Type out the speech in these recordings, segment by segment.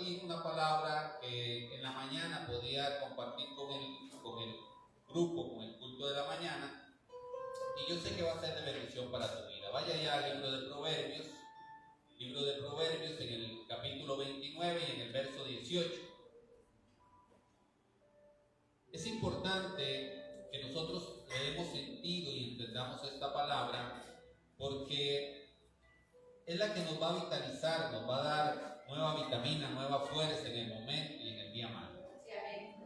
compartir una palabra que en la mañana podía compartir con el grupo, con el culto de la mañana, y yo sé que va a ser de bendición para tu vida. Vaya ya al libro de Proverbios en el capítulo 29 y en el verso 18. Es importante que nosotros le demos sentido y entendamos esta palabra, porque es la que nos va a vitalizar, nos va a dar nueva vitamina, nueva fuerza en el momento y en el día malo.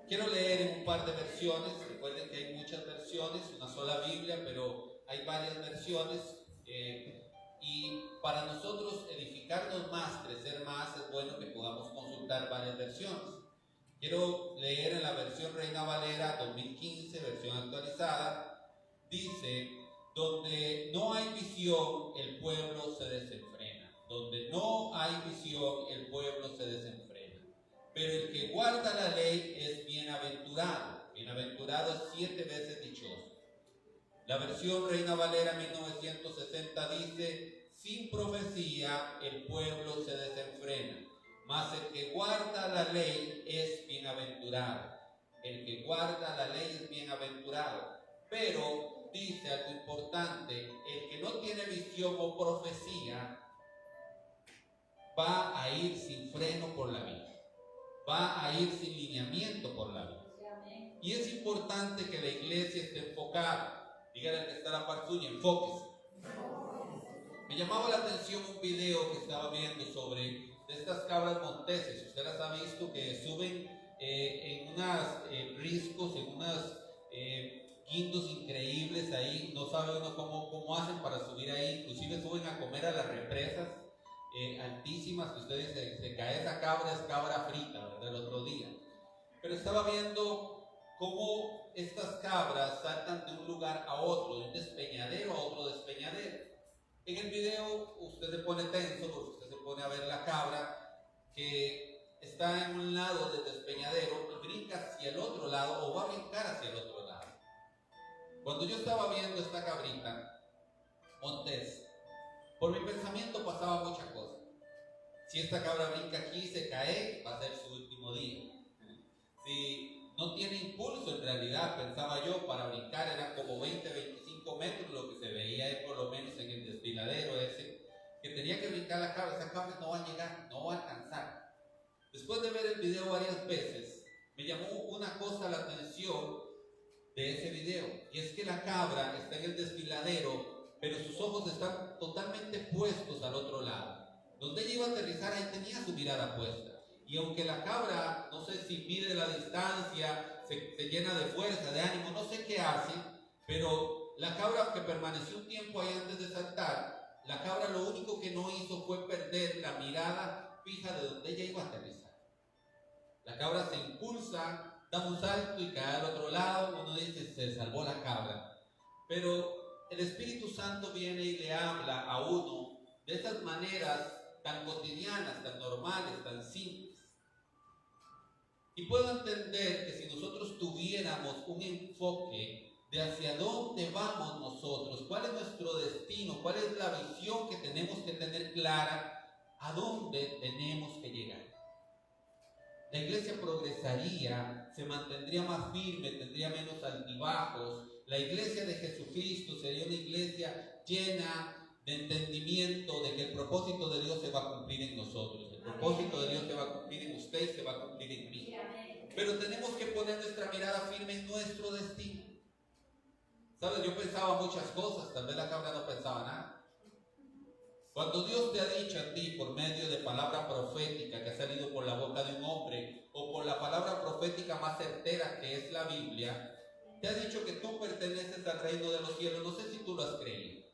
Quiero leer en un par de versiones. Recuerden que hay muchas versiones, una sola Biblia, pero hay varias versiones, y para nosotros edificarnos más, crecer más, es bueno que podamos consultar varias versiones. Quiero leer en la versión Reina Valera 2015, versión actualizada. Dice: donde no hay visión, el pueblo se desenfrena. Donde no hay visión, el pueblo se desenfrena. Pero el que guarda la ley es bienaventurado. Bienaventurado es 7 veces dichoso. La versión Reina Valera 1960 dice: sin profecía, el pueblo se desenfrena. Mas el que guarda la ley es bienaventurado. El que guarda la ley es bienaventurado. Pero dice algo importante: el que no tiene visión o profecía va a ir sin freno por la vida, va a ir sin lineamiento por la vida. Y es importante que la iglesia esté enfocada. Dígale al que está a la par suya: enfóquese. Me llamaba la atención un video que estaba viendo sobre de estas cabras monteses. Usted las ha visto, que suben en unos riscos, en unos guindos increíbles ahí. No sabe uno cómo hacen para subir ahí. Inclusive suben a comer a las represas altísimas, que ustedes se cae esa cabra, es cabra frita, ¿verdad? El otro día. Pero estaba viendo cómo estas cabras saltan de un lugar a otro, de un despeñadero a otro despeñadero. En el video usted se pone tenso porque usted se pone a ver la cabra que está en un lado del despeñadero y brinca hacia el otro lado, o va a brincar hacia el otro lado. Cuando yo estaba viendo esta cabrita montés, por mi pensamiento pasaba muchas cosas. Si esta cabra brinca aquí, se cae, va a ser su último día. Si no tiene impulso, en realidad, pensaba yo, para brincar eran como 20-25 metros lo que se veía por lo menos en el desfiladero ese, que tenía que brincar la cabra. Esa cabra no va a llegar, no va a alcanzar. Después de ver el video varias veces, me llamó una cosa la atención de ese video, y es que la cabra está en el desfiladero, pero sus ojos están totalmente puestos al otro lado. Donde ella iba a aterrizar, ahí tenía su mirada puesta. Y aunque la cabra, no sé si mide la distancia, se llena de fuerza, de ánimo, no sé qué hace, pero la cabra que permaneció un tiempo ahí antes de saltar, la cabra lo único que no hizo fue perder la mirada fija de donde ella iba a aterrizar. La cabra se impulsa, da un salto y cae al otro lado. Uno dice: se salvó la cabra. Pero el Espíritu Santo viene y le habla a uno de esas maneras tan cotidianas, tan normales, tan simples. Y puedo entender que si nosotros tuviéramos un enfoque de hacia dónde vamos nosotros, cuál es nuestro destino, cuál es la visión que tenemos que tener clara, a dónde tenemos que llegar, la iglesia progresaría, se mantendría más firme, tendría menos altibajos. La iglesia de Jesucristo sería una iglesia llena de entendimiento de que el propósito de Dios se va a cumplir en nosotros. El propósito de Dios se va a cumplir en usted y se va a cumplir en mí. Pero tenemos que poner nuestra mirada firme en nuestro destino. ¿Sabes? Yo pensaba muchas cosas, tal vez la cabra no pensaba nada. Cuando Dios te ha dicho a ti por medio de palabra profética que ha salido por la boca de un hombre, o por la palabra profética más certera que es la Biblia, te ha dicho que tú perteneces al reino de los cielos. No sé si tú lo has creído.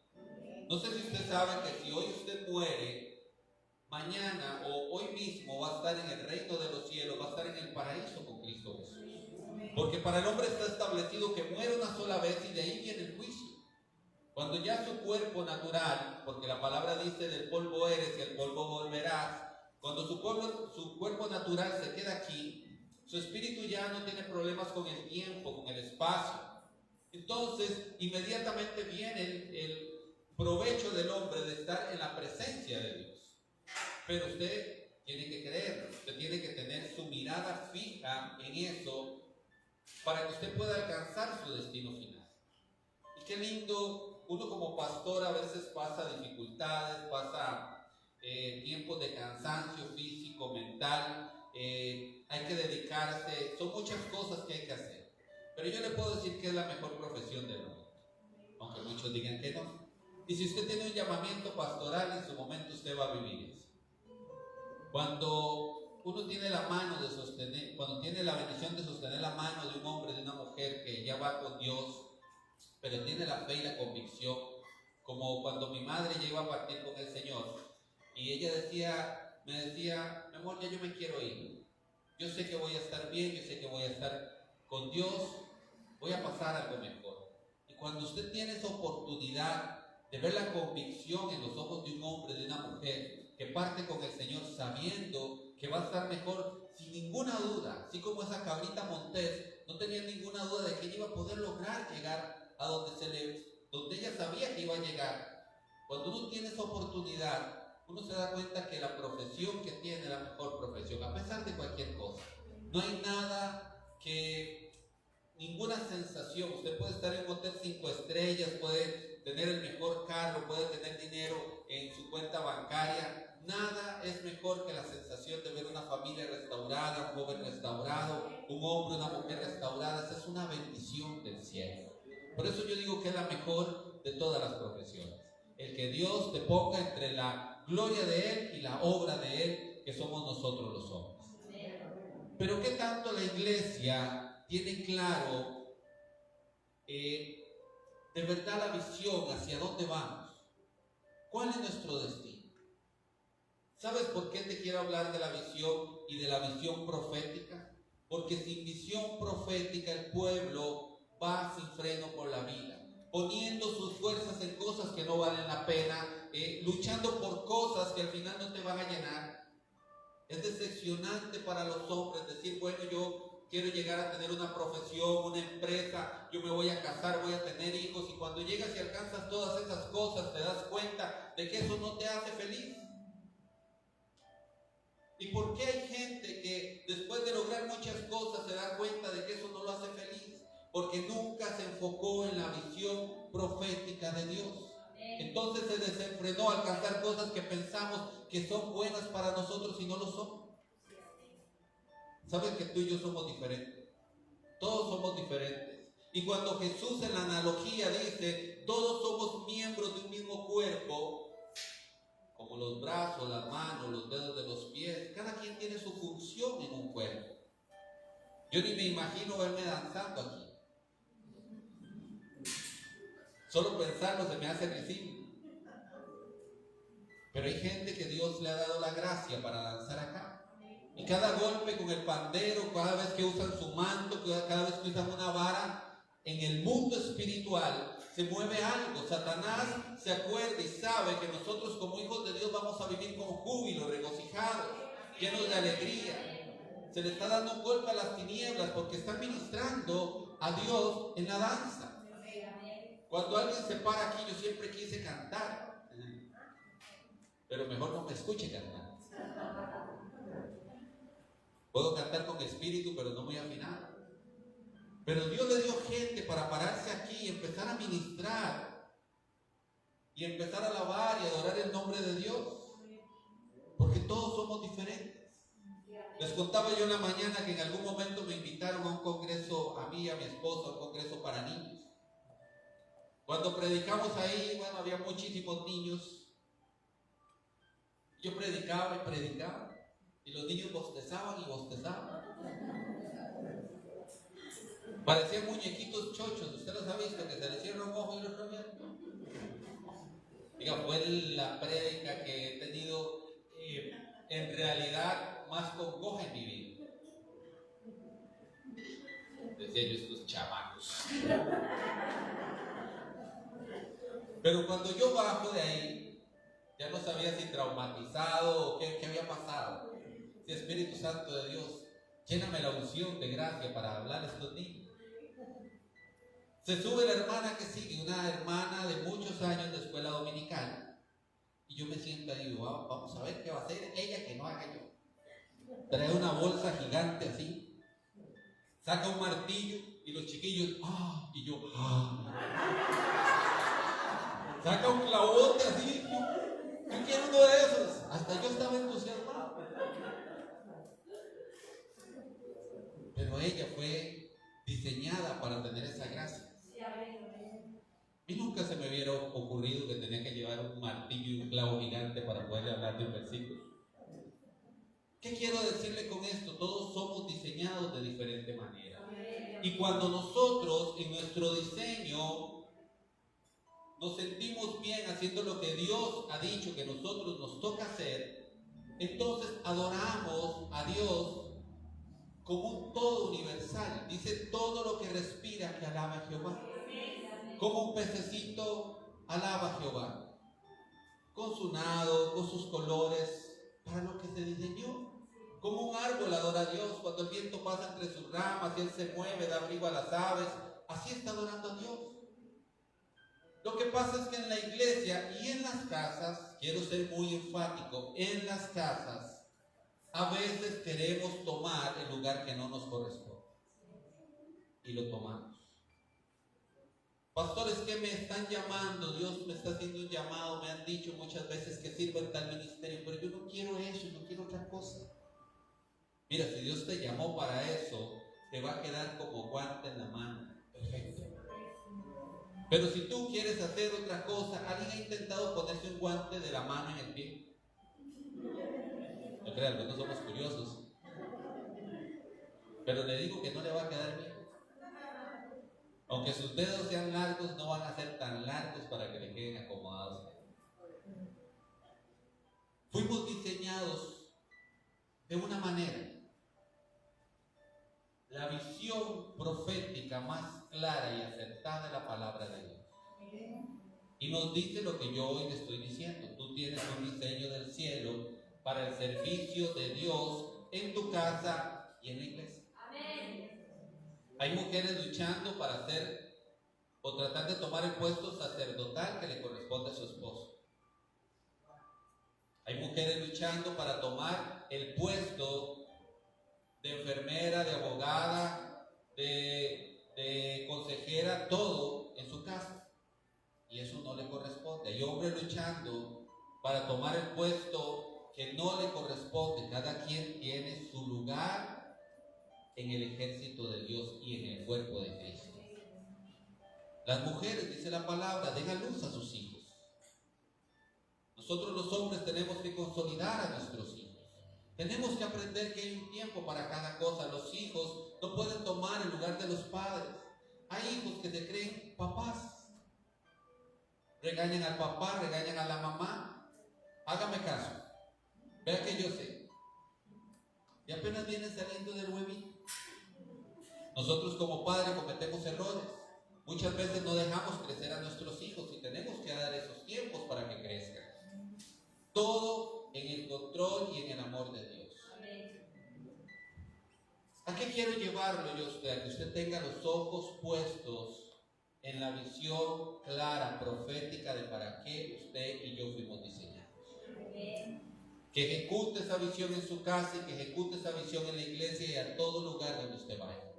No sé si usted sabe que si hoy usted muere, mañana o hoy mismo va a estar en el reino de los cielos, va a estar en el paraíso con Cristo Jesús. Porque para el hombre está establecido que muere una sola vez y de ahí viene el juicio. Cuando ya su cuerpo natural, porque la palabra dice: del polvo eres y al polvo volverás. Cuando su cuerpo natural se queda aquí, su espíritu ya no tiene problemas con el tiempo, con el espacio. Entonces, inmediatamente viene el provecho del hombre de estar en la presencia de Dios. Pero usted tiene que creerlo, usted tiene mirada fija en eso para que usted pueda alcanzar su destino final. Y qué lindo, uno como pastor a veces pasa dificultades, pasa tiempos de cansancio físico, mental, hay que dedicarse, son muchas cosas que hay que hacer. Pero yo le puedo decir que es la mejor profesión del mundo, aunque muchos digan que no. Y si usted tiene un llamamiento pastoral, en su momento usted va a vivir eso. Cuando uno tiene la mano de sostener, cuando tiene la bendición de sostener la mano de un hombre, de una mujer que ya va con Dios, pero tiene la fe y la convicción, como cuando mi madre ya iba a partir con el Señor, y ella me decía, mi amor, ya yo me quiero ir. Yo sé que voy a estar bien, yo sé que voy a estar con Dios, voy a pasar algo mejor. Y cuando usted tiene esa oportunidad de ver la convicción en los ojos de un hombre, de una mujer, que parte con el Señor sabiendo que va a estar mejor, sin ninguna duda, así como esa cabrita Montés, no tenía ninguna duda de que ella iba a poder lograr llegar a donde ella sabía que iba a llegar. Cuando uno tiene esa oportunidad, uno se da cuenta que la profesión que tiene es la mejor profesión, a pesar de cualquier cosa. No hay nada ninguna sensación. Usted puede estar en un hotel 5 estrellas, puede tener el mejor carro, puede tener dinero en su cuenta bancaria. Nada es mejor que la sensación de ver una familia restaurada, un joven restaurado, un hombre, una mujer restaurada. Esa es una bendición del cielo. Por eso yo digo que es la mejor de todas las profesiones. El que Dios te ponga entre la gloria de Él y la obra de Él, que somos nosotros los hombres. Pero ¿qué tanto la iglesia tiene claro de verdad la visión hacia dónde vamos? ¿Cuál es nuestro destino? ¿Sabes por qué te quiero hablar de la visión y de la visión profética? Porque sin visión profética el pueblo va sin freno por la vida, poniendo sus fuerzas en cosas que no valen la pena, luchando por cosas que al final no te van a llenar. Es decepcionante para los hombres decir, bueno, yo quiero llegar a tener una profesión, una empresa, yo me voy a casar, voy a tener hijos, y cuando llegas y alcanzas todas esas cosas te das cuenta de que eso no te hace feliz. ¿Y por qué hay gente que después de lograr muchas cosas se da cuenta de que eso no lo hace feliz? Porque nunca se enfocó en la visión profética de Dios. Entonces se desenfrenó a alcanzar cosas que pensamos que son buenas para nosotros y no lo son. ¿Saben que tú y yo somos diferentes? Todos somos diferentes. Y cuando Jesús en la analogía dice, todos somos miembros de un mismo cuerpo, como los brazos, las manos, los dedos de los pies, cada quien tiene su función en un cuerpo. Yo ni me imagino verme danzando aquí. Solo pensarlo se me hace risible. Pero hay gente que Dios le ha dado la gracia para danzar acá. Y cada golpe con el pandero, cada vez que usan su manto, cada vez que usan una vara, en el mundo espiritual se mueve algo. Satanás se acuerda y sabe que nosotros como hijos de Dios vamos a vivir con júbilo, regocijados, llenos de alegría. Se le está dando un golpe a las tinieblas porque están ministrando a Dios en la danza. Cuando alguien se para aquí, yo siempre quise cantar, pero mejor no me escuche cantar. Puedo cantar con espíritu, pero no muy afinado. Pero Dios le dio gente para pararse aquí y empezar a ministrar y empezar a alabar y adorar el nombre de Dios, porque todos somos diferentes. Les contaba yo en la mañana que en algún momento me invitaron a un congreso, a mí y a mi esposa, a un congreso para niños. Cuando predicamos ahí, bueno, había muchísimos niños. Yo predicaba y predicaba, y los niños bostezaban y bostezaban. Parecían muñequitos chochos. ¿Usted los ha visto? Que se les cierra un ojo y el otro abierto. Diga, fue la prédica que he tenido en realidad más congoja en mi vida. Decía yo, estos chamacos. Pero cuando yo bajo de ahí, ya no sabía si traumatizado o qué había pasado. Si Espíritu Santo de Dios, lléname la unción de gracia para hablar a estos niños. Se sube la hermana que sigue, una hermana de muchos años de escuela dominical, y yo me siento ahí, wow, vamos a ver qué va a hacer ella que no haga yo. trae una bolsa gigante así, saca un martillo y los chiquillos, y yo, saca un clavote así, yo quiero uno de esos. Hasta yo estaba entusiasmado. Pero ella fue diseñada para tener esa gracia. Y nunca se me hubiera ocurrido que tenía que llevar un martillo y un clavo gigante para poderle hablar de un versículo. ¿Qué quiero decirle con esto? Todos somos diseñados de diferente manera. Y cuando nosotros en nuestro diseño nos sentimos bien haciendo lo que Dios ha dicho que nosotros nos toca hacer, entonces adoramos a Dios como un todo universal. Dice: todo lo que respira que alaba a Jehová. Como un pececito alaba a Jehová, con su nado, con sus colores, para lo que se diseñó. Como un árbol adora a Dios cuando el viento pasa entre sus ramas y él se mueve, da abrigo a las aves. Así está adorando a Dios. Lo que pasa es que en la iglesia y en las casas, quiero ser muy enfático, en las casas a veces queremos tomar el lugar que no nos corresponde y lo tomamos. Pastores, que me están llamando, Dios me está haciendo un llamado, me han dicho muchas veces que sirva en tal ministerio, pero yo no quiero eso, no quiero otra cosa. Mira, si Dios te llamó para eso, te va a quedar como guante en la mano. Perfecto. Pero si tú quieres hacer otra cosa, ¿alguien ha intentado ponerse un guante de la mano en el pie? No crean, algunos somos curiosos. Pero le digo que no le va a quedar bien. Aunque sus dedos sean largos, no van a ser tan largos para que le queden acomodados. Fuimos diseñados de una manera. La visión profética más clara y acertada de la palabra de Dios. Y nos dice lo que yo hoy le estoy diciendo. Tú tienes un diseño del cielo para el servicio de Dios en tu casa y en la iglesia. Hay mujeres luchando para hacer o tratar de tomar el puesto sacerdotal que le corresponde a su esposo. Hay mujeres luchando para tomar el puesto de enfermera, de abogada, de consejera, todo en su casa. Y eso no le corresponde. Hay hombres luchando para tomar el puesto que no le corresponde. Cada quien tiene su lugar en el ejército de Dios y en el cuerpo de Cristo. Las mujeres, dice la palabra, den a luz a sus hijos. Nosotros los hombres tenemos que consolidar a nuestros hijos. Tenemos que aprender que hay un tiempo para cada cosa. Los hijos no pueden tomar el lugar de los padres. Hay hijos que se creen papás. Regañan al papá, regañan a la mamá. Hágame caso. Vea que yo sé. Y apenas viene saliendo del huevito. Nosotros como padres cometemos errores. Muchas veces no dejamos crecer a nuestros hijos y tenemos que dar esos tiempos para que crezcan. Todo en el control y en el amor de Dios. ¿A qué quiero llevarlo yo a usted? A que usted tenga los ojos puestos en la visión clara, profética de para qué usted y yo fuimos diseñados. Que ejecute esa visión en su casa y que ejecute esa visión en la iglesia y a todo lugar donde usted vaya.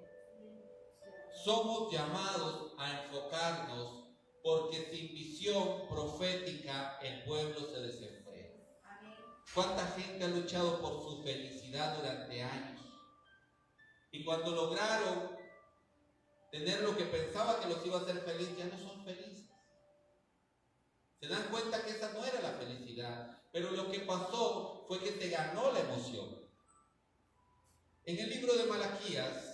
Somos llamados a enfocarnos porque sin visión profética el pueblo se desenfrena. ¿Cuánta gente ha luchado por su felicidad durante años? Y cuando lograron tener lo que pensaba que los iba a hacer feliz, ya no son felices. Se dan cuenta que esa no era la felicidad, pero lo que pasó fue que te ganó la emoción. En el libro de Malaquías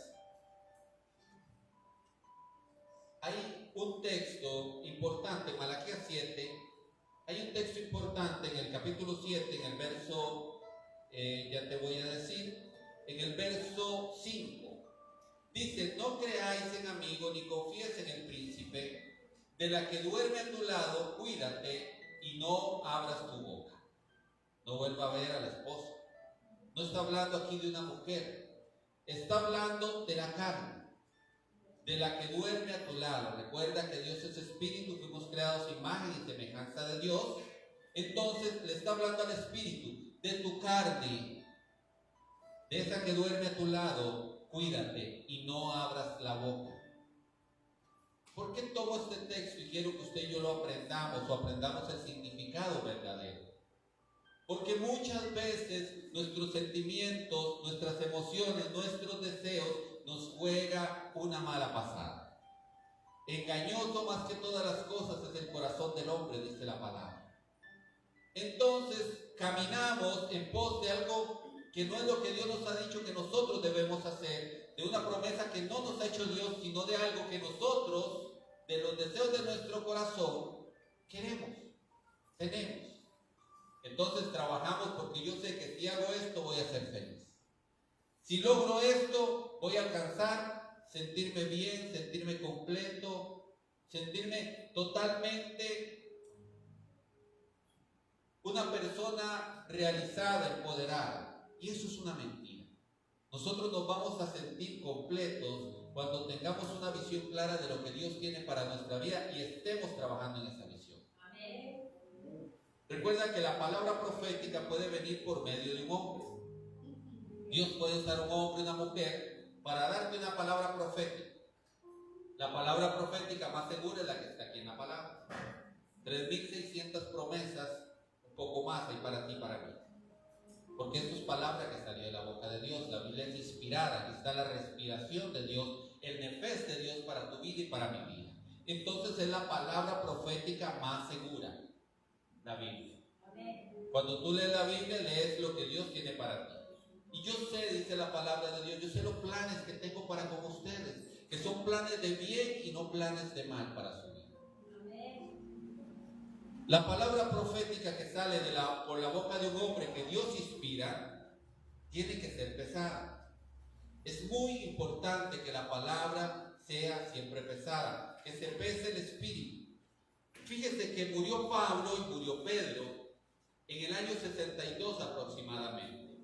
hay un texto importante, Malaquías 7, hay un texto importante en el capítulo 7, en el verso, ya te voy a decir, en el verso 5. Dice: no creáis en amigo ni confíes en el príncipe, de la que duerme a tu lado, cuídate y no abras tu boca. No vuelva a ver al esposo. No está hablando aquí de una mujer, está hablando de la carne, de la que duerme a tu lado. Recuerda que Dios es espíritu, fuimos creados a imagen y semejanza de Dios. Entonces le está hablando al espíritu, de tu carne, De esa que duerme a tu lado, cuídate y no abras la boca. ¿Por qué tomo este texto y quiero que usted y yo lo aprendamos o aprendamos el significado verdadero? Porque muchas veces nuestros sentimientos, nuestras emociones, nuestros deseos nos juega una mala pasada. Engañoso más que todas las cosas es el corazón del hombre, dice la palabra. Entonces caminamos en pos de algo que no es lo que Dios nos ha dicho que nosotros debemos hacer, de una promesa que no nos ha hecho Dios, sino de algo que nosotros, de los deseos de nuestro corazón, queremos, tenemos. Entonces trabajamos porque yo sé que si hago esto voy a ser feliz. Si logro esto, voy a alcanzar, sentirme bien, sentirme completo, sentirme totalmente una persona realizada, empoderada. Y eso es una mentira. Nosotros nos vamos a sentir completos cuando tengamos una visión clara de lo que Dios tiene para nuestra vida y estemos trabajando en esa visión. Amén. Recuerda que la palabra profética puede venir por medio de un hombre. Dios puede usar un hombre y una mujer para darte una palabra profética. La palabra profética más segura es la que está aquí en la palabra. 3.600 promesas, un poco más hay para ti y para mí. Porque esto es palabra que salió de la boca de Dios. La Biblia es inspirada, aquí está la respiración de Dios, el nefes de Dios para tu vida y para mi vida. Entonces es la palabra profética más segura. La Biblia. Cuando tú lees la Biblia, lees lo que Dios tiene para ti. Y yo sé, dice la palabra de Dios, yo sé los planes que tengo para con ustedes, que son planes de bien y no planes de mal para su vida. La palabra profética que sale por la boca de un hombre que Dios inspira, tiene que ser pesada. Es muy importante que la palabra sea siempre pesada, que se pese el espíritu. Fíjese que murió Pablo y murió Pedro en el año 62 aproximadamente.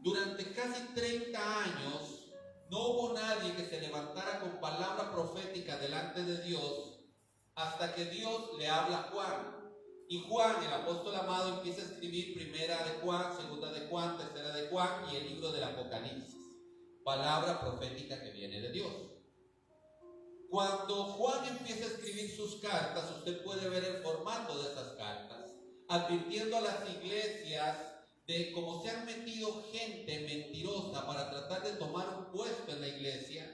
Durante casi 30 años no hubo nadie que se levantara con palabra profética delante de Dios hasta que Dios le habla a Juan. Y Juan, el apóstol amado, empieza a escribir primera de Juan, segunda de Juan, tercera de Juan y el libro del Apocalipsis. Palabra profética que viene de Dios. Cuando Juan empieza a escribir sus cartas, usted puede ver el formato de esas cartas, advirtiendo a las iglesias de cómo se han metido gente mentirosa para tratar de tomar un puesto en la iglesia,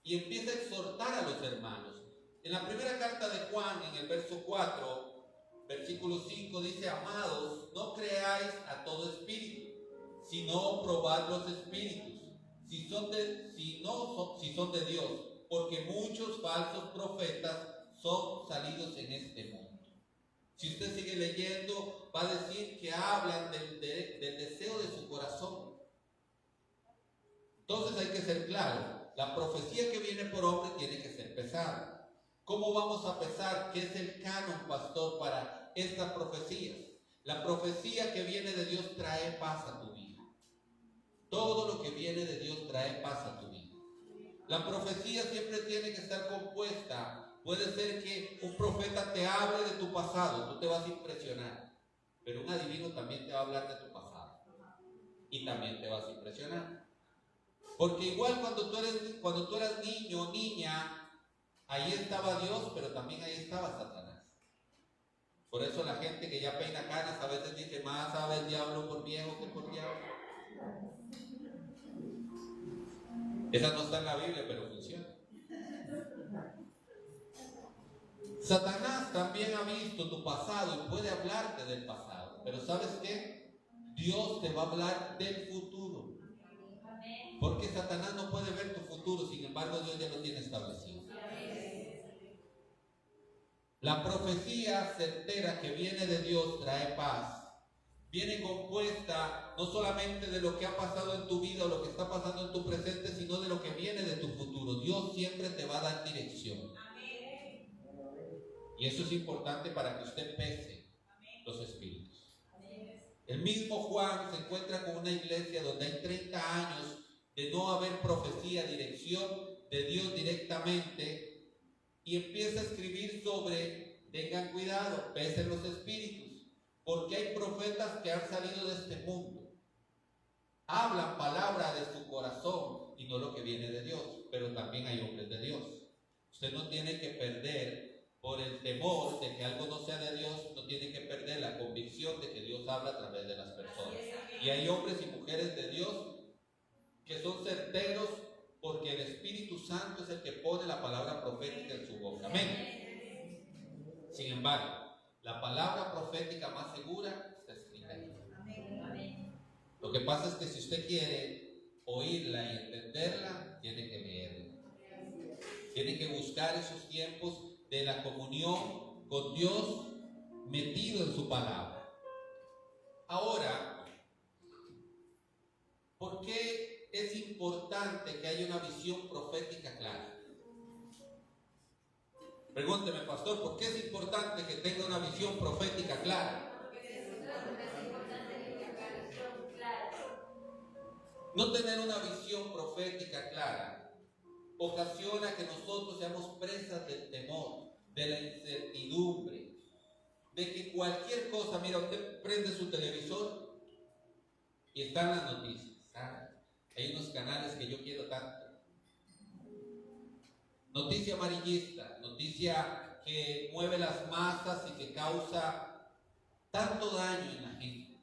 y empieza a exhortar a los hermanos. En la primera carta de Juan, en el verso 4, versículo 5, dice: amados, no creáis a todo espíritu, sino probad los espíritus, si son de Dios, porque muchos falsos profetas son salidos en este mundo. Si usted sigue leyendo, va a decir que hablan del deseo de su corazón. Entonces hay que ser claro, la profecía que viene por hombre tiene que ser pesada. ¿Cómo vamos a pesar? ¿Qué es el canon, pastor, para estas profecías? La profecía que viene de Dios trae paz a tu vida. Todo lo que viene de Dios trae paz a tu vida. La profecía siempre tiene que estar compuesta. Puede ser que un profeta te hable de tu pasado, tú te vas a impresionar, pero un adivino también te va a hablar de tu pasado y también te vas a impresionar. Porque igual cuando tú eras niño o niña, ahí estaba Dios, pero también ahí estaba Satanás. Por eso la gente que ya peina canas a veces dice: más sabe el diablo por viejo que por diablo. Esa no está en la Biblia, pero funciona. Satanás también ha visto tu pasado y puede hablarte del pasado. Pero ¿sabes qué? Dios te va a hablar del futuro. Porque Satanás no puede ver tu futuro, sin embargo Dios ya lo tiene establecido. La profecía certera que viene de Dios trae paz. Viene compuesta no solamente de lo que ha pasado en tu vida o lo que está pasando en tu presente, sino de lo que viene de tu futuro. Dios siempre te va a dar dirección. Amén. Y eso es importante para que usted pese los espíritus. Amén. El mismo Juan se encuentra con una iglesia donde hay 30 años de no haber profecía, dirección de Dios directamente, y empieza a escribir sobre: tengan cuidado, pesen los espíritus, porque hay profetas que han salido de este mundo. hablan palabra de su corazón y no lo que viene de Dios, pero también hay hombres de Dios. Usted no tiene que perder por el temor de que algo no sea de Dios, no tiene que perder la convicción de que Dios habla a través de las personas. Y hay hombres y mujeres de Dios que son certeros porque el Espíritu Santo es el que pone la palabra profética en su boca. Amén. Sin embargo, la palabra profética más segura está escrita ahí. Lo que pasa es que si usted quiere oírla y entenderla, tiene que leerla. Tiene que buscar esos tiempos de la comunión con Dios metido en su palabra. Ahora, ¿por qué es importante que haya una visión profética clara? Pregúnteme, pastor, ¿por qué es importante que tenga una visión profética clara? No tener una visión profética clara ocasiona que nosotros seamos presas del temor, de la incertidumbre, de que cualquier cosa, mira, usted prende su televisor y están las noticias. Hay unos canales que yo quiero tanto. Noticia amarillista, noticia que mueve las masas y que causa tanto daño en la gente.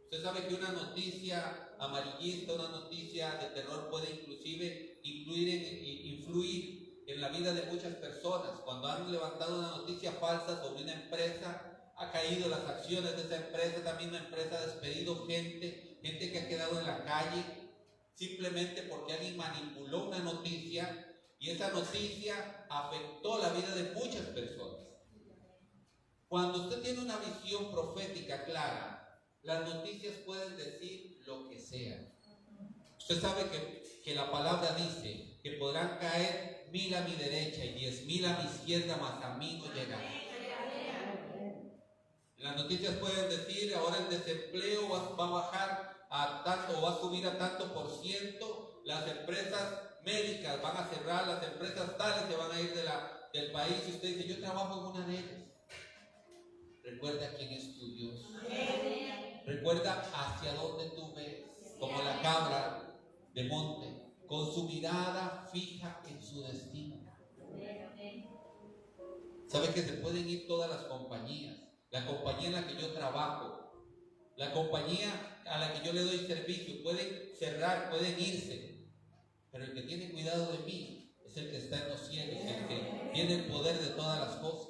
Usted sabe que una noticia amarillista, una noticia de terror puede inclusive influir en la vida de muchas personas. Cuando han levantado una noticia falsa sobre una empresa, ha caído las acciones de esa empresa, también la empresa ha despedido gente que ha quedado en la calle, simplemente porque alguien manipuló una noticia y esa noticia afectó la vida de muchas personas. Cuando usted tiene una visión profética clara, las noticias pueden decir lo que sea. Usted sabe que la palabra dice que podrán caer 1000 a mi derecha y 10,000 a mi izquierda, mas a mí no llegarán. Las noticias pueden decir ahora el desempleo va a bajar a tanto o va a subir a tanto por ciento, las empresas médicas van a cerrar, las empresas tales se van a ir del país, y usted dice, yo trabajo en una de ellas. Recuerda quién es tu Dios. Recuerda hacia dónde tú ves, como la cabra de monte, con su mirada fija en su destino. ¿Sabe que se pueden ir todas las compañías? La compañía en la que yo trabajo, la compañía a la que yo le doy servicio, pueden cerrar, pueden irse, pero el que tiene cuidado de mí es el que está en los cielos, el que tiene el poder de todas las cosas.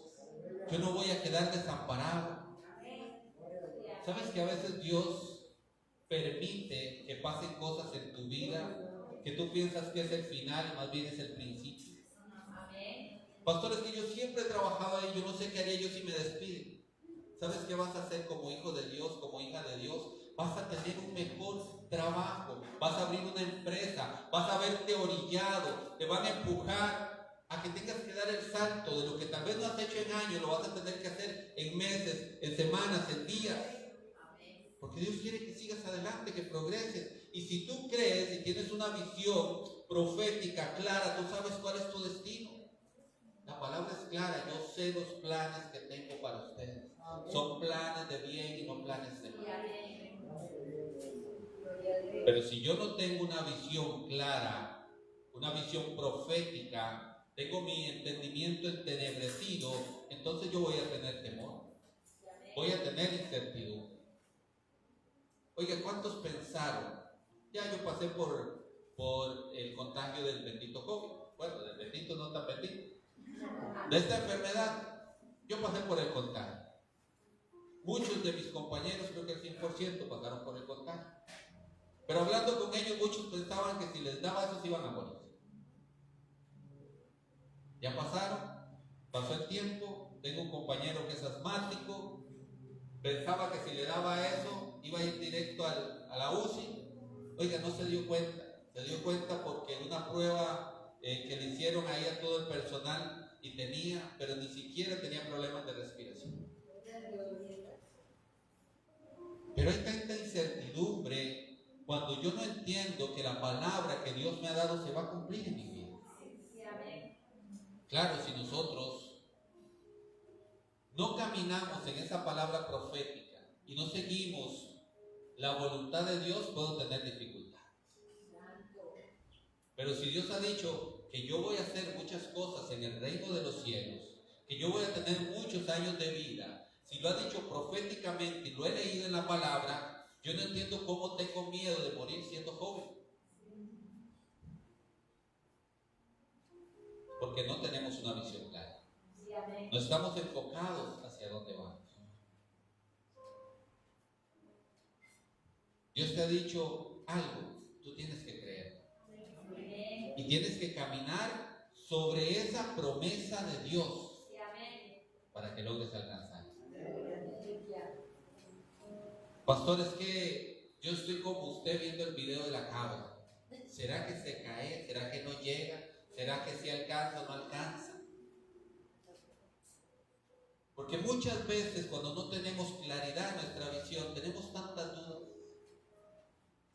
Yo no voy a quedar desamparado. ¿Sabes que a veces Dios permite que pasen cosas en tu vida que tú piensas que es el final, más bien es el principio? Pastor, es que yo siempre he trabajado ahí, yo no sé qué haría yo si me despiden. ¿Sabes qué vas a hacer como hijo de Dios, como hija de Dios? Vas a tener un mejor trabajo, vas a abrir una empresa, vas a verte orillado, te van a empujar a que tengas que dar el salto de lo que tal vez no has hecho en años, lo vas a tener que hacer en meses, en semanas, en días. Porque Dios quiere que sigas adelante, que progreses. Y si tú crees y tienes una visión profética clara, tú sabes cuál es tu destino. La palabra es clara, yo sé los planes que tengo para ustedes. Son planes de bien y no planes de mal. Pero si yo no tengo una visión clara, una visión profética, tengo mi entendimiento entenebrecido, entonces yo voy a tener temor, voy a tener incertidumbre. Oiga, ¿cuántos pensaron? Ya yo pasé por el contagio del bendito COVID. Bueno, del bendito no tan bendito. De esta enfermedad, yo pasé por el contagio. Muchos de mis compañeros, creo que el 100% pasaron por el contagio. Pero hablando con ellos, muchos pensaban que si les daba eso se iban a morir. Ya pasaron, pasó el tiempo, tengo un compañero que es asmático, pensaba que si le daba eso iba a ir directo a la UCI. Oiga, no se dio cuenta porque una prueba que le hicieron ahí a todo el personal y tenía, pero ni siquiera tenía problemas de respiración. Pero hay tanta incertidumbre cuando yo no entiendo que la palabra que Dios me ha dado se va a cumplir en mi vida. Claro, si nosotros no caminamos en esa palabra profética y no seguimos la voluntad de Dios, puedo tener dificultades. Pero si Dios ha dicho que yo voy a hacer muchas cosas en el reino de los cielos, que yo voy a tener muchos años de vida, si lo ha dicho proféticamente y lo he leído en la palabra, yo no entiendo cómo tengo miedo de morir siendo joven. Porque no tenemos una visión clara. No estamos enfocados hacia dónde vamos. Dios te ha dicho algo, tú tienes que creer. Y tienes que caminar sobre esa promesa de Dios para que logres alcanzar. Pastor, es que yo estoy como usted viendo el video de la cabra. ¿Será que se cae? ¿Será que no llega? ¿Será que sí alcanza o no alcanza? Porque muchas veces cuando no tenemos claridad en nuestra visión, tenemos tantas dudas.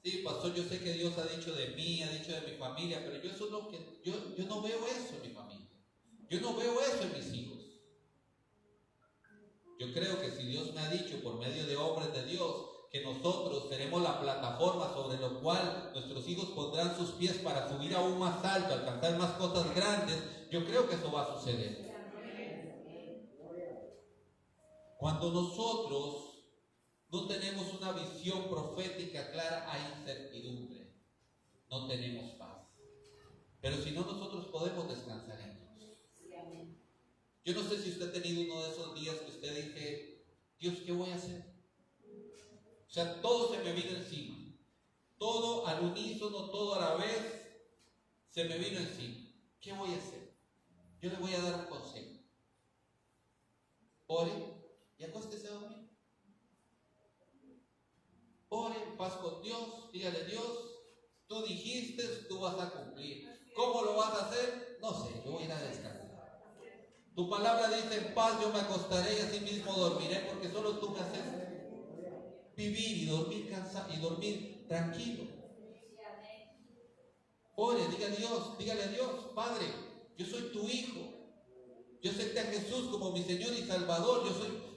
Sí, pastor, yo sé que Dios ha dicho de mí, ha dicho de mi familia, pero yo no veo eso en mi familia. Yo no veo eso en mis hijos. Yo creo que si Dios me ha dicho por medio de hombres de Dios que nosotros seremos la plataforma sobre la cual nuestros hijos pondrán sus pies para subir aún más alto, alcanzar más cosas grandes, yo creo que eso va a suceder. Cuando nosotros no tenemos una visión profética clara, hay incertidumbre, no tenemos paz. Pero si no, nosotros podemos descansar en Dios. Yo no sé si usted ha tenido uno de esos días que usted dice, Dios, ¿qué voy a hacer? O sea, todo se me vino encima. Todo al unísono, todo a la vez, se me vino encima. ¿Qué voy a hacer? Yo le voy a dar un consejo. Ore y acuéstese a dormir. Ore en paz con Dios, dígale, Dios, tú dijiste, tú vas a cumplir. ¿Cómo lo vas a hacer? No sé, yo voy a ir a descansar. Tu palabra dice, en paz yo me acostaré y así mismo dormiré, porque solo tú me haces vivir y dormir cansado y dormir tranquilo. Ore, dígale a Dios, Padre, yo soy tu hijo. Yo acepté a Jesús como mi Señor y Salvador.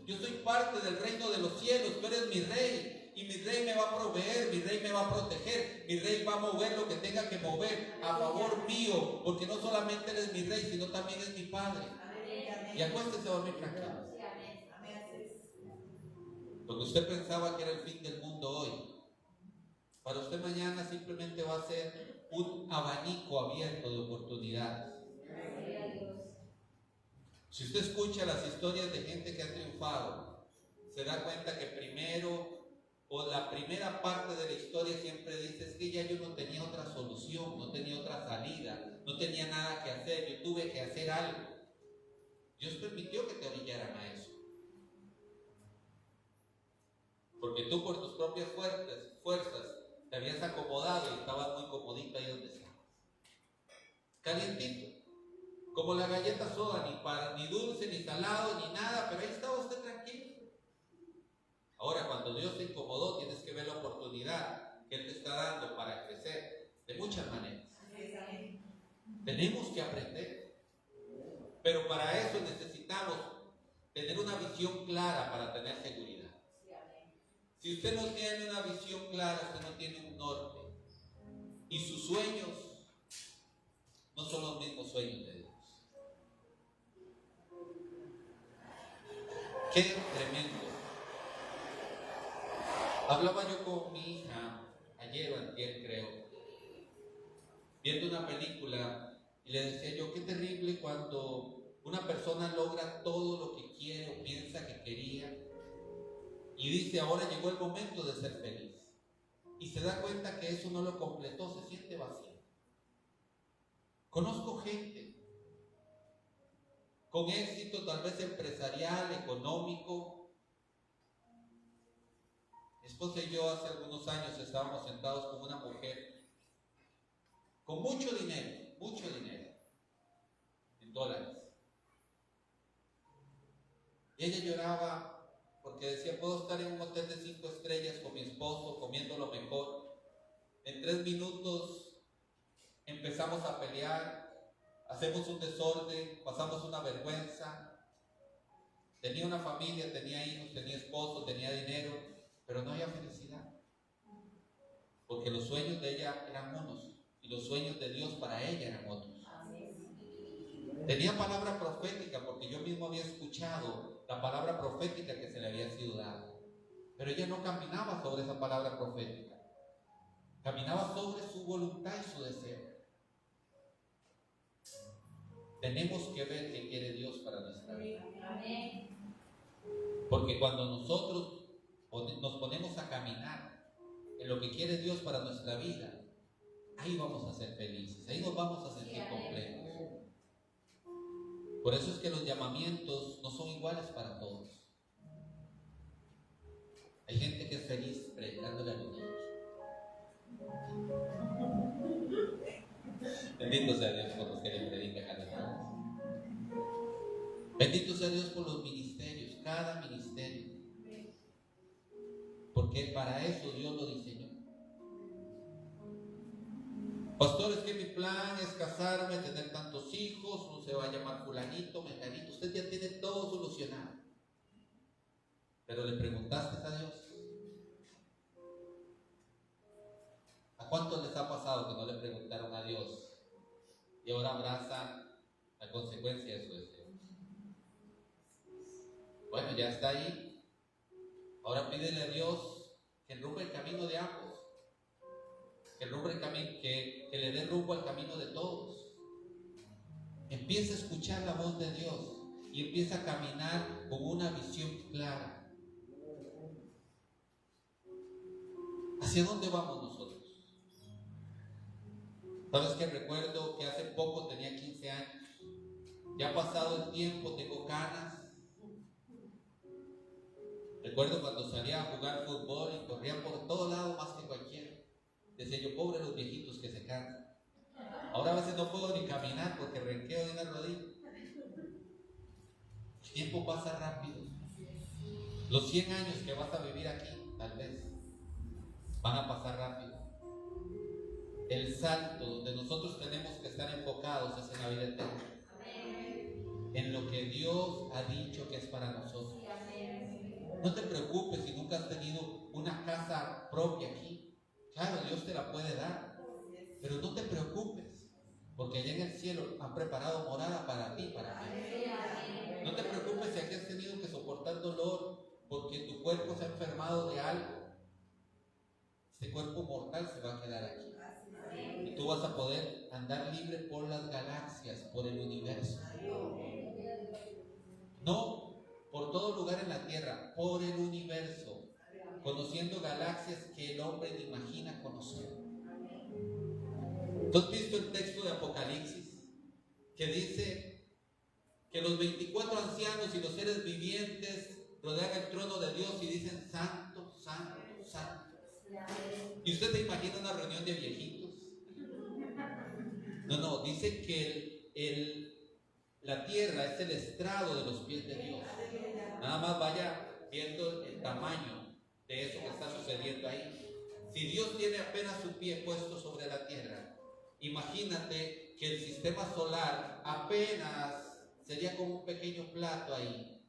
Yo soy parte del reino de los cielos. Tú eres mi rey. Y mi rey me va a proveer, mi rey me va a proteger, mi rey va a mover lo que tenga que mover a favor mío, porque no solamente eres mi rey, sino también es mi Padre. Y acuéstese a dormir tranquilo. Lo que usted pensaba que era el fin del mundo hoy, para usted mañana simplemente va a ser un abanico abierto de oportunidades. Si usted escucha las historias de gente que ha triunfado, se da cuenta que primero, o la primera parte de la historia siempre dice, es que ya yo no tenía otra solución, no tenía otra salida, no tenía nada que hacer, yo tuve que hacer algo. Dios permitió que te orillaran a eso. Porque tú por tus propias fuerzas te habías acomodado y estabas muy comodito ahí donde estabas. Calientito. Como la galleta soda, ni dulce, ni salado, ni nada, pero ahí estaba usted tranquilo. Ahora, cuando Dios te incomodó, tienes que ver la oportunidad que Él te está dando para crecer de muchas maneras. Tenemos que aprender. Pero para eso necesitamos tener una visión clara para tener seguridad. Si usted no tiene una visión clara, usted no tiene un norte. Y sus sueños no son los mismos sueños de Dios. ¡Qué tremendo! Hablaba yo con mi hija, ayer o antier creo, viendo una película, y le decía yo, qué terrible cuando una persona logra todo lo que quiere o piensa que quería, y dice, ahora llegó el momento de ser feliz. Y se da cuenta que eso no lo completó, se siente vacío. Conozco gente con éxito tal vez empresarial, económico. Mi esposa y yo hace algunos años estábamos sentados con una mujer con mucho dinero, en dólares. Y ella lloraba porque decía, puedo estar en un hotel de 5 estrellas con mi esposo, comiendo lo mejor. En 3 minutos empezamos a pelear, hacemos un desorden, pasamos una vergüenza. Tenía una familia, tenía hijos, tenía esposo, tenía dinero, pero no había felicidad. porque los sueños de ella eran unos y los sueños de Dios para ella eran otros. Tenía palabra profética porque yo mismo había escuchado la palabra profética que se le había sido dada, pero ella no caminaba sobre esa palabra profética, caminaba sobre su voluntad y su deseo. Tenemos que ver qué quiere Dios para nuestra vida, porque cuando nosotros nos ponemos a caminar en lo que quiere Dios para nuestra vida, ahí vamos a ser felices, ahí nos vamos a sentir completos. Por eso es que los llamamientos no son iguales para todos. Hay gente que es feliz predicándole a los niños. Bendito sea Dios por los que le predican a los niños. Bendito sea Dios por los ministerios, cada ministerio. Porque para eso Dios lo diseñó. Pastor, es que mi plan es casarme, tener tantos hijos, no se va a llamar fulanito, menganito. Usted ya tiene todo solucionado. Pero le preguntaste a Dios. ¿A cuántos les ha pasado que no le preguntaron a Dios y ahora abrazan la consecuencia de su deseo? Bueno, ya está ahí. Ahora pídele a Dios que enrumbe el camino de ambos. Que le dé rumbo al camino de todos. Empieza a escuchar la voz de Dios y empieza a caminar con una visión clara. ¿Hacia dónde vamos nosotros? ¿Sabes qué? Recuerdo que hace poco tenía 15 años. Ya ha pasado el tiempo, tengo canas. Recuerdo cuando salía a jugar fútbol y corría por todos lados más que cualquiera. Decía yo, pobre los viejitos que se cansan. Ahora a veces no puedo ni caminar porque renqueo de una rodilla. El tiempo pasa rápido. Los 100 años que vas a vivir aquí, tal vez, van a pasar rápido. El salto donde nosotros tenemos que estar enfocados es en la vida eterna. En lo que Dios ha dicho que es para nosotros. No te preocupes si nunca has tenido una casa propia aquí. Claro, Dios te la puede dar, pero no te preocupes, porque allá en el cielo han preparado morada para ti, para mí. No te preocupes si aquí has tenido que soportar dolor, porque tu cuerpo se ha enfermado de algo. Este cuerpo mortal se va a quedar aquí. Y tú vas a poder andar libre por las galaxias, por el universo. No por todo lugar en la tierra, por el universo. Conociendo galaxias que el hombre ni imagina conocer. ¿Tú has visto el texto de Apocalipsis? Que dice que los 24 ancianos y los seres vivientes rodean el trono de Dios y dicen santo, santo, santo. ¿Y usted se imagina una reunión de viejitos? No, dice que la tierra es el estrado de los pies de Dios. Nada más vaya viendo el tamaño de eso que está sucediendo ahí. Si Dios tiene apenas su pie puesto sobre la tierra, imagínate que el sistema solar apenas sería como un pequeño plato ahí.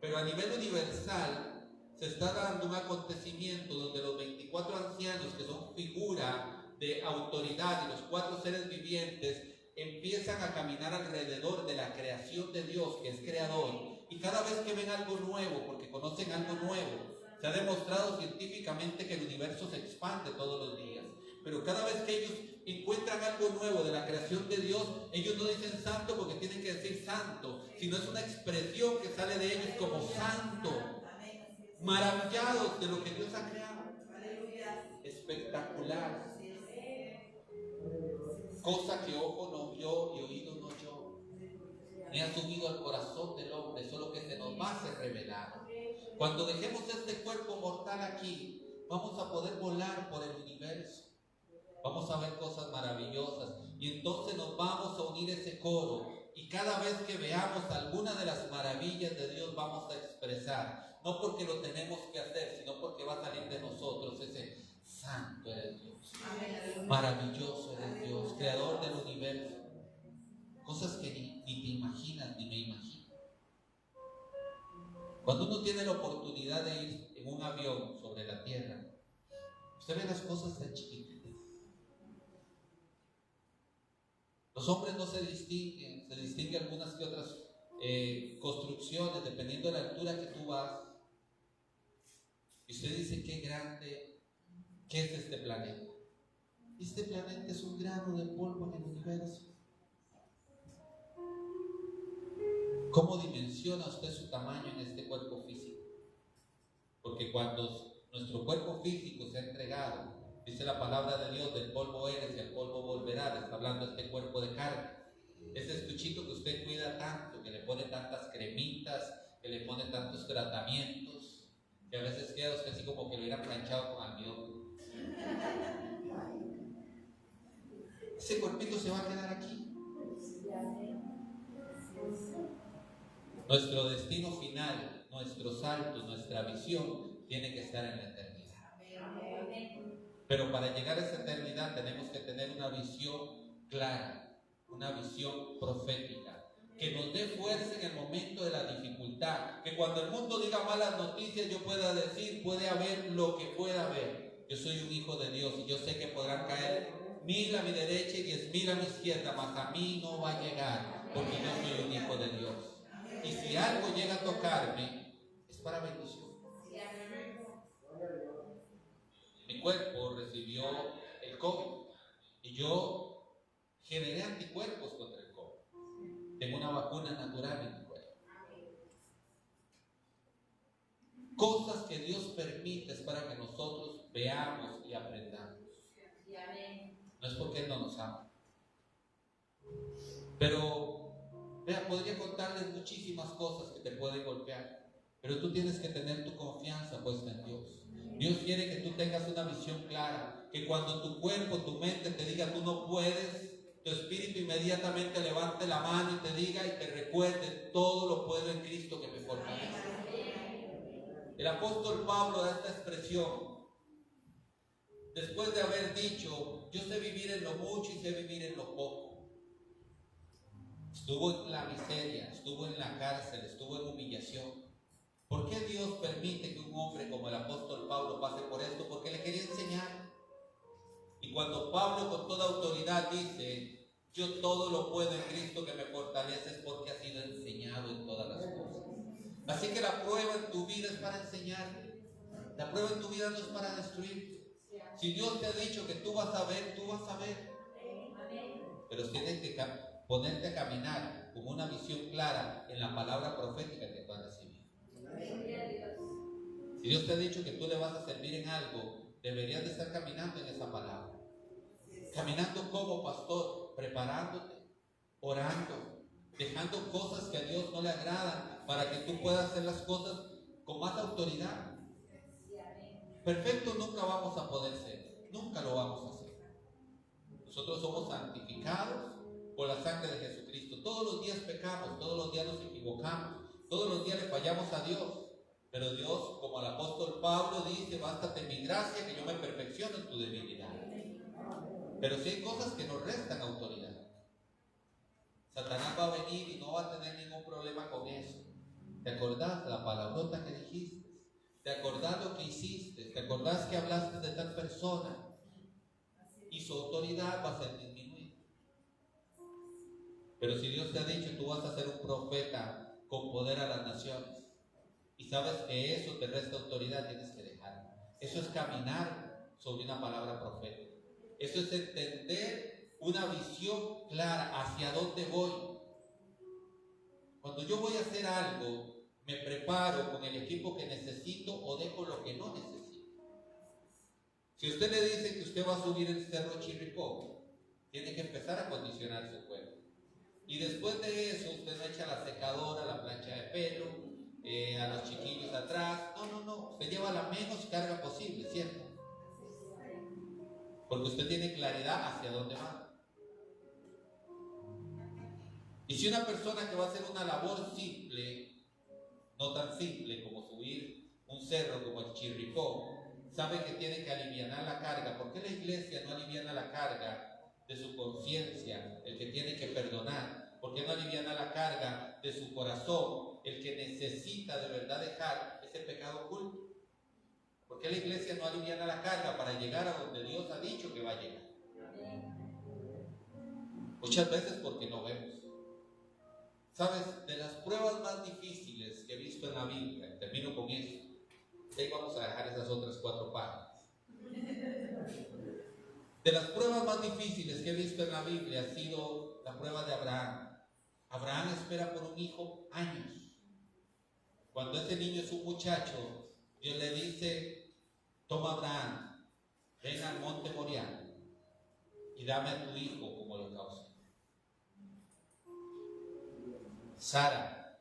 Pero a nivel universal se está dando un acontecimiento donde los 24 ancianos, que son figura de autoridad, y los 4 seres vivientes empiezan a caminar alrededor de la creación de Dios, que es creador, y cada vez que ven algo nuevo, porque conocen algo nuevo, se ha demostrado científicamente que el universo se expande todos los días. Pero cada vez que ellos encuentran algo nuevo de la creación de Dios, ellos no dicen santo porque tienen que decir santo, sino es una expresión que sale de ellos como santo. Maravillados de lo que Dios ha creado. Espectacular. Cosa que ojo no vio y oído no oyó, ni ha subido al corazón del hombre, solo que se nos va a ser revelado. Cuando dejemos este cuerpo mortal aquí, vamos a poder volar por el universo. Vamos a ver cosas maravillosas y entonces nos vamos a unir ese coro, y cada vez que veamos alguna de las maravillas de Dios vamos a expresar, no porque lo tenemos que hacer, sino porque va a salir de nosotros ese santo eres Dios, maravilloso eres Dios, creador del universo. Cosas que ni te imaginas ni me imagino. Cuando uno tiene la oportunidad de ir en un avión sobre la tierra, Usted ve las cosas tan chiquititas. Los hombres no se distinguen algunas que otras construcciones, dependiendo de la altura que tú vas. Y usted dice, qué grande, ¿qué es este planeta? Este planeta es un grano de polvo en el universo. ¿Cómo dimensiona usted su tamaño en este cuerpo físico? Porque cuando nuestro cuerpo físico se ha entregado, dice la palabra de Dios, del polvo eres y al polvo volverás. Está hablando de este cuerpo de carne. Ese estuchito que usted cuida tanto, que le pone tantas cremitas, que le pone tantos tratamientos, que a veces queda usted así como que lo hubiera planchado con almidón. Ese cuerpito se va a quedar aquí. Nuestro destino final, nuestro salto, nuestra visión tiene que estar en la eternidad. Pero para llegar a esa eternidad tenemos que tener una visión clara, una visión profética, que nos dé fuerza en el momento de la dificultad, que cuando el mundo diga malas noticias yo pueda decir, puede haber lo que pueda haber. Yo soy un hijo de Dios y yo sé que podrán caer 1000 a mi derecha y 10,000 a mi izquierda, mas a mí no va a llegar, porque yo soy un hijo de Dios. Y si algo llega a tocarme, es para bendición. Mi cuerpo recibió el COVID y yo generé anticuerpos contra el COVID. Tengo una vacuna natural en mi cuerpo. Cosas que Dios permite es para que nosotros veamos y aprendamos. No es porque Él no nos ama. Pero, vea, podría contarles muchísimas cosas que te pueden golpear, pero tú tienes que tener tu confianza puesta en Dios. Dios quiere que tú tengas una visión clara, que cuando tu cuerpo, tu mente te diga tú no puedes, tu espíritu inmediatamente levante la mano y te diga y te recuerde, todo lo puedo en Cristo que me fortalece. El apóstol Pablo da esta expresión después de haber dicho, yo sé vivir en lo mucho y sé vivir en lo poco. Estuvo en la miseria, estuvo en la cárcel, estuvo en humillación. ¿Por qué Dios permite que un hombre como el apóstol Pablo pase por esto? Porque le quería enseñar. Y cuando Pablo con toda autoridad dice, yo todo lo puedo en Cristo que me fortalece, es porque ha sido enseñado en todas las cosas. Así que la prueba en tu vida es para enseñarte. La prueba en tu vida no es para destruirte. Si Dios te ha dicho que tú vas a ver, tú vas a ver. Pero tienes que ponerte a caminar con una visión clara en la palabra profética que tú has recibido. Si Dios te ha dicho que tú le vas a servir en algo, deberías de estar caminando en esa palabra. Caminando como pastor, preparándote, orando, dejando cosas que a Dios no le agradan para que tú puedas hacer las cosas con más autoridad. Perfecto nunca vamos a poder ser, nunca lo vamos a hacer. Nosotros somos santificados por la sangre de Jesucristo. Todos los días pecamos, todos los días nos equivocamos, todos los días le fallamos a Dios. Pero Dios, como el apóstol Pablo dice, bástate mi gracia que yo me perfecciono en tu debilidad. Pero si hay cosas que nos restan autoridad, Satanás va a venir y no va a tener ningún problema con eso. ¿Te acordás de la palabrota que dijiste? ¿Te acordás lo que hiciste? ¿Te acordás que hablaste de tal persona? Y su autoridad va a ser disminuida. Pero si Dios te ha dicho, tú vas a ser un profeta con poder a las naciones, y sabes que eso te resta autoridad, tienes que dejarlo. Eso es caminar sobre una palabra profética. Eso es entender una visión clara hacia dónde voy. Cuando yo voy a hacer algo, me preparo con el equipo que necesito o dejo lo que no necesito. Si usted le dice que usted va a subir el cerro Chirripó, tiene que empezar a condicionar su cuerpo. Y después de eso, usted no echa la secadora, la plancha de pelo, a los chiquillos atrás. No. Usted lleva la menos carga posible, ¿cierto? Porque usted tiene claridad hacia dónde va. Y si una persona que va a hacer una labor simple, no tan simple como subir un cerro como el Chirripó, sabe que tiene que alivianar la carga. ¿Por qué la iglesia no aliviana la carga de su conciencia, el que tiene que perdonar? ¿Por qué no aliviana la carga de su corazón, el que necesita de verdad dejar ese pecado oculto? ¿Por qué la iglesia no aliviana la carga para llegar a donde Dios ha dicho que va a llegar? Muchas veces porque no vemos. ¿Sabes? De las pruebas más difíciles que he visto en la Biblia, termino con eso. Ahí vamos a dejar esas otras 4 páginas. De las pruebas más difíciles que he visto en la Biblia ha sido la prueba de Abraham. Abraham espera por un hijo años. Cuando ese niño es un muchacho, Dios le dice: toma Abraham, ven al monte Moriah y dame a tu hijo como holocausto. Sara,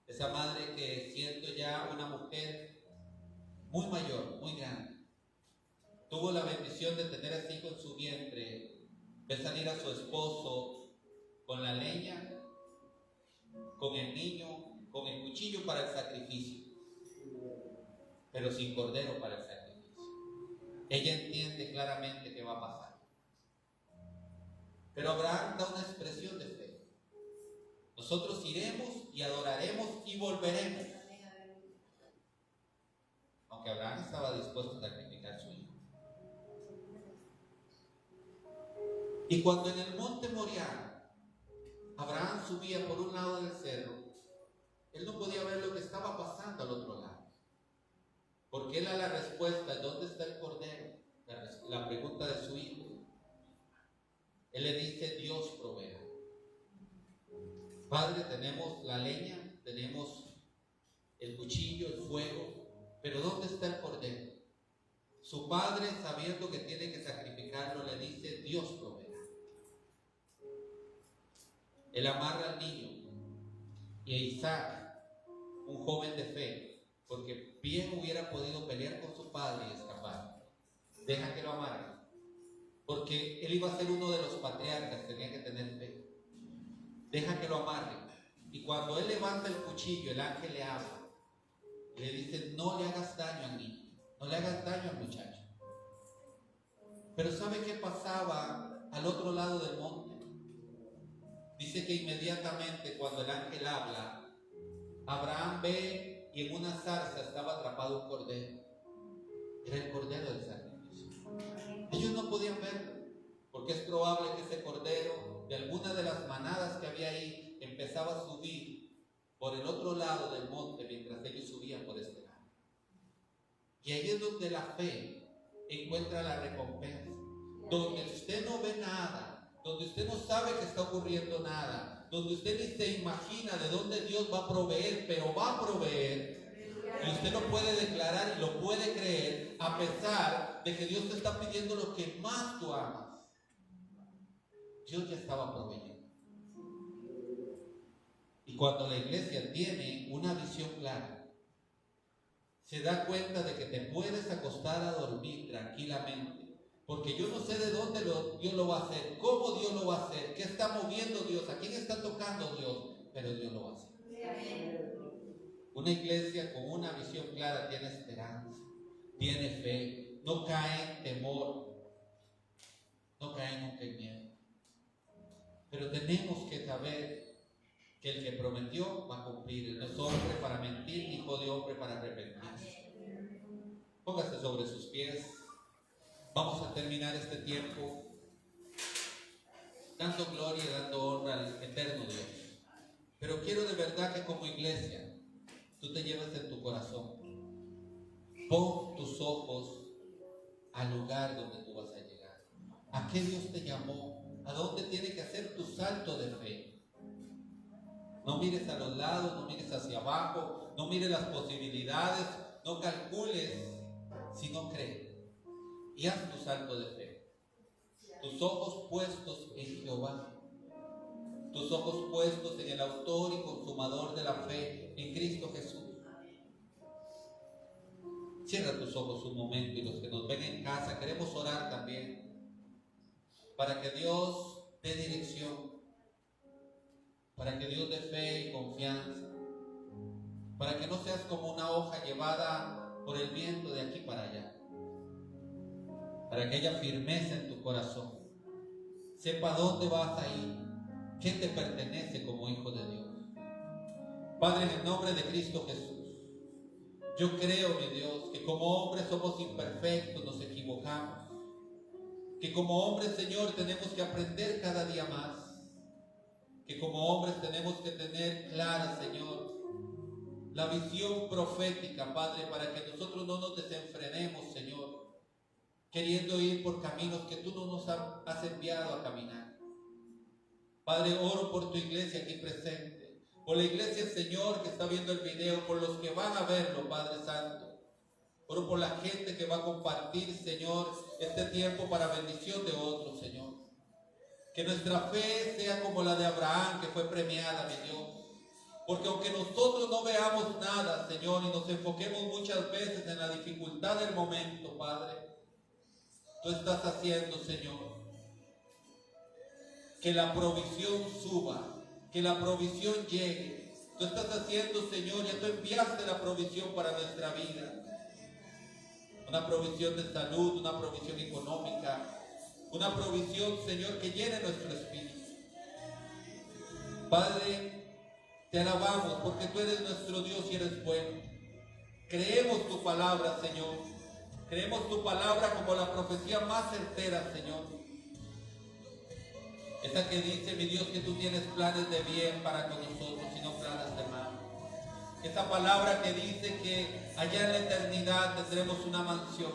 esa madre que siendo ya una mujer muy mayor, muy grande, tuvo la bendición de tener a ese hijo en su vientre, ve salir a su esposo con la leña, con el niño, con el cuchillo para el sacrificio, pero sin cordero para el sacrificio. Ella entiende claramente qué va a pasar. Pero Abraham da una expresión de fe. Nosotros iremos y adoraremos y volveremos. Aunque Abraham estaba dispuesto a sacrificar a su hijo. Y cuando en el monte Moriah Abraham subía por un lado del cerro, él no podía ver lo que estaba pasando al otro lado. Porque él a la respuesta, ¿dónde está el cordero? La pregunta de su hijo. Él le dice: Dios provea. Padre, tenemos la leña, tenemos el cuchillo, el fuego, pero ¿dónde está el cordero? Su padre, sabiendo que tiene que sacrificarlo, le dice: Dios proveerá. Él amarra al niño y a Isaac, un joven de fe, porque bien hubiera podido pelear con su padre y escapar. Deja que lo amarre, porque él iba a ser uno de los patriarcas, tenía que tener fe. Deja que lo amarre. Y cuando él levanta el cuchillo, el ángel le habla y le dice: no le hagas daño al niño, no le hagas daño al muchacho. Pero ¿sabe qué pasaba al otro lado del monte? Dice que inmediatamente cuando el ángel habla, Abraham ve y en una zarza estaba atrapado un cordero. Era el cordero del sacrificio. Ellos no podían verlo, porque es probable que ese cordero, de alguna de las manadas que había ahí, empezaba a subir por el otro lado del monte mientras ellos subían por este lado. Y ahí es donde la fe encuentra la recompensa. Donde usted no ve nada, donde usted no sabe que está ocurriendo nada, donde usted ni se imagina de dónde Dios va a proveer, pero va a proveer. Y usted lo puede declarar y lo puede creer, a pesar de que Dios te está pidiendo lo que más tú amas. Dios ya estaba proveyendo. Y cuando la iglesia tiene una visión clara, se da cuenta de que te puedes acostar a dormir tranquilamente. Porque yo no sé de dónde Dios lo va a hacer, cómo Dios lo va a hacer, qué está moviendo Dios, a quién está tocando Dios, pero Dios lo va a hacer. Una iglesia con una visión clara tiene esperanza, tiene fe, no cae en temor, no cae nunca en miedo. Pero tenemos que saber que el que prometió va a cumplir. Él no es hombre para mentir, ni hijo de hombre para arrepentirse. Póngase sobre sus pies. Vamos a terminar este tiempo dando gloria y dando honra al eterno Dios. Pero quiero de verdad que como iglesia tú te lleves en tu corazón. Pon tus ojos al lugar donde tú vas a llegar. ¿A qué Dios te llamó? ¿A dónde tiene que hacer tu salto de fe? No mires a los lados, no mires hacia abajo, no mires las posibilidades, no calcules, sino cree. Y haz tu salto de fe. Tus ojos puestos en Jehová. Tus ojos puestos en el autor y consumador de la fe, en Cristo Jesús. Cierra tus ojos un momento, y los que nos ven en casa, queremos orar también para que Dios dé dirección, para que Dios dé fe y confianza, para que no seas como una hoja llevada por el viento de aquí para allá, para que haya firmeza en tu corazón, sepa dónde vas a ir, qué te pertenece como hijo de Dios. Padre, en el nombre de Cristo Jesús, Yo creo, mi Dios, que como hombres somos imperfectos, nos equivocamos. Que como hombres, Señor, tenemos que aprender cada día más. Que como hombres tenemos que tener clara, Señor, la visión profética, Padre, para que nosotros no nos desenfrenemos, Señor, queriendo ir por caminos que tú no nos has enviado a caminar. Padre, oro por tu iglesia aquí presente, por la iglesia, Señor, que está viendo el video, por los que van a verlo, Padre Santo. Oro por la gente que va a compartir, Señor, este tiempo para bendición de otros, Señor. Que nuestra fe sea como la de Abraham, que fue premiada, mi Dios. Porque aunque nosotros no veamos nada, Señor, y nos enfoquemos muchas veces en la dificultad del momento, Padre, tú estás haciendo, Señor, que la provisión suba, que la provisión llegue. Tú estás haciendo, Señor, ya tú enviaste la provisión para nuestra vida. Una provisión de salud, una provisión económica, una provisión, Señor, que llene nuestro espíritu. Padre, te alabamos porque tú eres nuestro Dios y eres bueno. Creemos tu palabra, Señor. Creemos tu palabra como la profecía más certera, Señor. Esa que dice, mi Dios, que tú tienes planes de bien para con nosotros y no planes de mal. Esa palabra que dice que allá en la eternidad tendremos una mansión.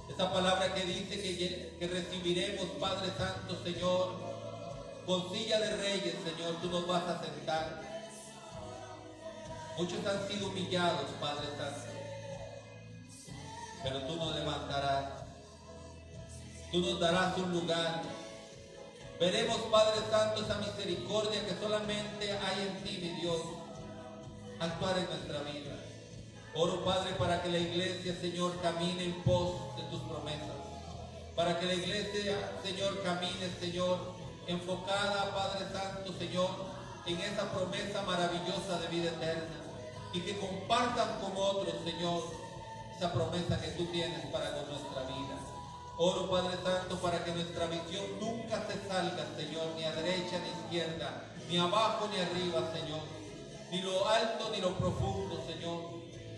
Esa palabra que dice que recibiremos, Padre Santo, Señor, con silla de reyes, Señor, tú nos vas a sentar. Muchos han sido humillados, Padre Santo, pero tú nos levantarás. Tú nos darás un lugar. Veremos, Padre Santo, esa misericordia que solamente hay en ti, mi Dios, actuar en nuestra vida. Oro, Padre, para que la iglesia, Señor, camine en pos de tus promesas. Para que la iglesia, Señor, camine, Señor, enfocada, Padre Santo, Señor, en esa promesa maravillosa de vida eterna. Y que compartan con otros, Señor, esa promesa que tú tienes para con nuestra vida. Oro, Padre Santo, para que nuestra visión nunca se salga, Señor, ni a derecha ni a izquierda, ni abajo ni arriba, Señor. Ni lo alto ni lo profundo, Señor,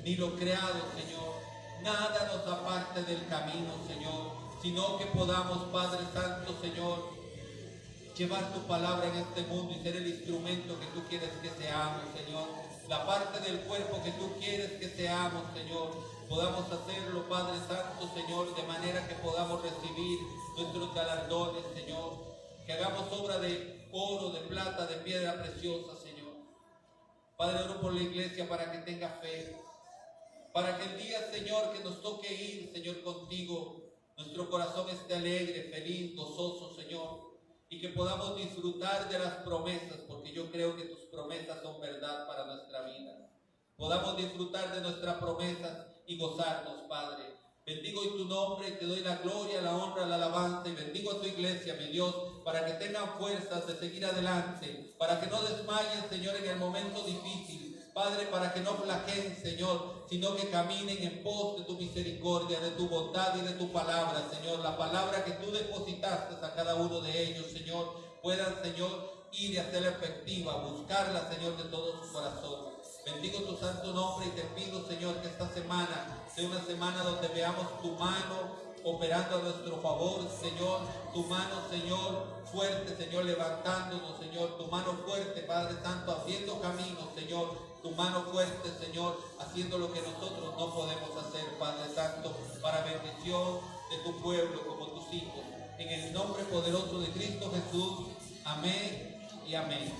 ni lo creado, Señor. Nada nos aparte del camino, Señor, sino que podamos, Padre Santo, Señor, llevar tu palabra en este mundo y ser el instrumento que tú quieres que seamos, Señor. La parte del cuerpo que tú quieres que seamos, Señor. Podamos hacerlo, Padre Santo, Señor, de manera que podamos recibir nuestros galardones, Señor. Que hagamos obra de oro, de plata, de piedra preciosa, Señor. Padre, oro por la iglesia para que tenga fe. Para que el día, Señor, que nos toque ir, Señor, contigo, nuestro corazón esté alegre, feliz, gozoso, Señor. Y que podamos disfrutar de las promesas, porque yo creo que tus promesas son verdad para nuestra vida. Podamos disfrutar de nuestras promesas y gozarnos, Padre. Bendigo en tu nombre y te doy la gloria, la honra, la alabanza, y bendigo a tu iglesia, mi Dios, para que tengan fuerzas de seguir adelante, para que no desmayen, Señor, en el momento difícil. Padre, para que no flagelen, Señor, sino que caminen en pos de tu misericordia, de tu bondad y de tu palabra, Señor. La palabra que tú depositaste a cada uno de ellos, Señor, puedan, Señor, ir y hacerla efectiva, buscarla, Señor, de todo su corazón. Bendigo tu santo nombre y te pido, Señor, que esta semana sea una semana donde veamos tu mano operando a nuestro favor, Señor. Tu mano, Señor, fuerte, Señor, levantándonos, Señor. Tu mano fuerte, Padre Santo, haciendo caminos, Señor. Tu mano fuerte, Señor, haciendo lo que nosotros no podemos hacer, Padre Santo, para bendición de tu pueblo como tus hijos. En el nombre poderoso de Cristo Jesús. Amén y amén.